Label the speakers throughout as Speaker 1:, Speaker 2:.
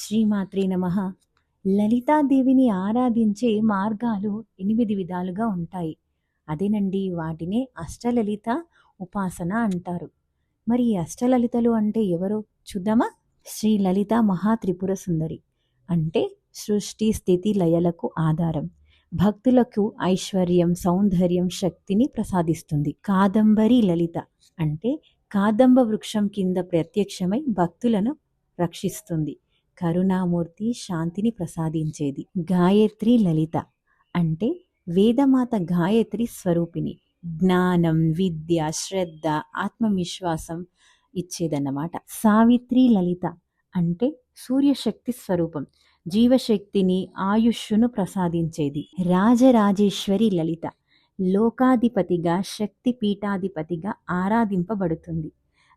Speaker 1: శ్రీమాత్రే నమః. లలితాదేవిని ఆరాధించే మార్గాలు 8 విధాలుగా ఉంటాయి. అదేనండి వాటినే అష్టలలిత ఉపాసన అంటారు. మరి ఈ అష్టలలితలు అంటే ఎవరో చూద్దామా? శ్రీ లలిత మహాత్రిపుర సుందరి అంటే సృష్టి స్థితి లయలకు ఆధారం. భక్తులకు ఐశ్వర్యం, సౌందర్యం, శక్తిని ప్రసాదిస్తుంది. కాదంబరి లలిత అంటే కాదంబ వృక్షం కింద ప్రత్యక్షమై భక్తులను రక్షిస్తుంది. కరుణామూర్తి, శాంతిని ప్రసాదించేది. గాయత్రి లలిత అంటే వేదమాత గాయత్రి స్వరూపిణి. జ్ఞానం, విద్య, శ్రద్ధ, ఆత్మవిశ్వాసం ఇచ్చేదన్నమాట. సావిత్రి లలిత అంటే సూర్యశక్తి స్వరూపం. జీవశక్తిని, ఆయుష్ను ప్రసాదించేది. రాజరాజేశ్వరి లలిత లోకాధిపతిగా, శక్తి పీఠాధిపతిగా ఆరాధింపబడుతుంది.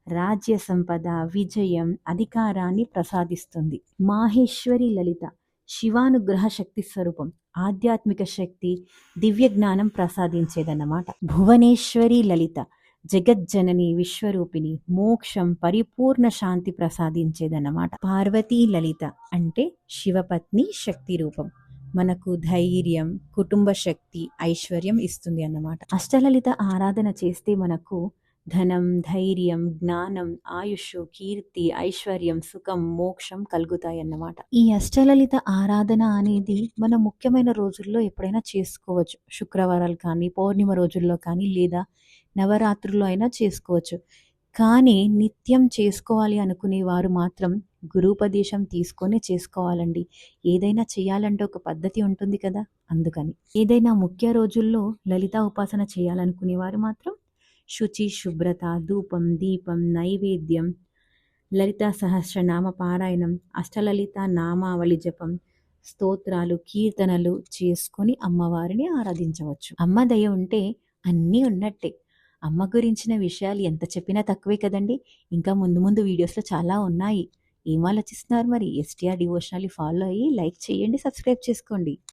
Speaker 1: రాజ్య సంపద, విజయం, అధికారాన్ని ప్రసాదిస్తుంది. మాహేశ్వరి లలిత శివానుగ్రహ శక్తి స్వరూపం. ఆధ్యాత్మిక శక్తి, దివ్య జ్ఞానం ప్రసాదించేదన్నమాట. భువనేశ్వరి లలిత జగజ్జనని, విశ్వరూపిణి, మోక్షం, పరిపూర్ణ శాంతి ప్రసాదించేదన్నమాట. పార్వతీ లలిత అంటే శివపత్ని శక్తి రూపం. మనకు ధైర్యం, కుటుంబ శక్తి, ఐశ్వర్యం ఇస్తుంది అన్నమాట. అష్టలలిత ఆరాధన చేస్తే మనకు ధనం, ధైర్యం, జ్ఞానం, ఆయుష్, కీర్తి, ఐశ్వర్యం, సుఖం, మోక్షం కలుగుతాయన్నమాట. ఈ అష్టలలిత ఆరాధన అనేది మనం ముఖ్యమైన రోజుల్లో ఎప్పుడైనా చేసుకోవచ్చు. శుక్రవారాలు కానీ, పౌర్ణిమ రోజుల్లో కానీ, లేదా నవరాత్రుల్లో అయినా చేసుకోవచ్చు. కానీ నిత్యం చేసుకోవాలి అనుకునే వారు మాత్రం గురూపదేశం తీసుకొని చేసుకోవాలండి. ఏదైనా చేయాలంటే ఒక పద్ధతి ఉంటుంది కదా, అందుకని. ఏదైనా ముఖ్య రోజుల్లో లలితా ఉపాసన చేయాలనుకునే వారు మాత్రం శుచి, శుభ్రత, ధూపం, దీపం, నైవేద్యం, లలితా సహస్రనామ పారాయణం, అష్టలలిత నామావళి జపం, స్తోత్రాలు, కీర్తనలు చేసుకొని అమ్మవారిని ఆరాధించవచ్చు. అమ్మ దయ ఉంటే అన్నీ ఉన్నట్టే. అమ్మ గురించిన విషయాలు ఎంత చెప్పినా తక్కువే కదండి. ఇంకా ముందు ముందు వీడియోస్లో చాలా ఉన్నాయి. ఏం ఆలోచిస్తున్నారు మరి? STR డివోషనల్ ఫాలో అయ్యి లైక్ చేయండి, సబ్స్క్రైబ్ చేసుకోండి.